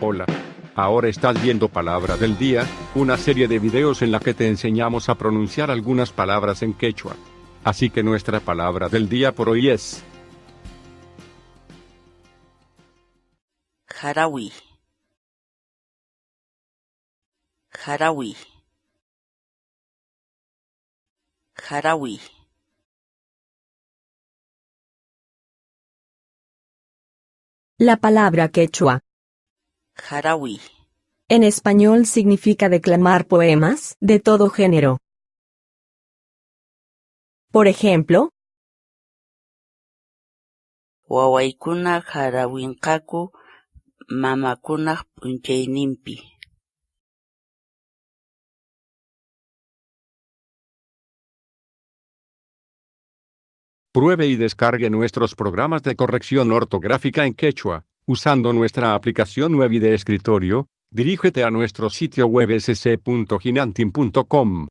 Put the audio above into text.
Hola. Ahora estás viendo Palabra del Día, una serie de videos en la que te enseñamos a pronunciar algunas palabras en quechua. Así que nuestra palabra del día por hoy es Jarawi. Jarawi. Jarawi. La palabra quechua Jarawi. en español significa declamar poemas de todo género. Por ejemplo, Wawaykuna jarawinqaku mamakunaq p'unchaynimpi. pruebe y descargue nuestros programas de corrección ortográfica en quechua, usando nuestra aplicación web y de escritorio. Dirígete a nuestro sitio web sc.hinantin.com.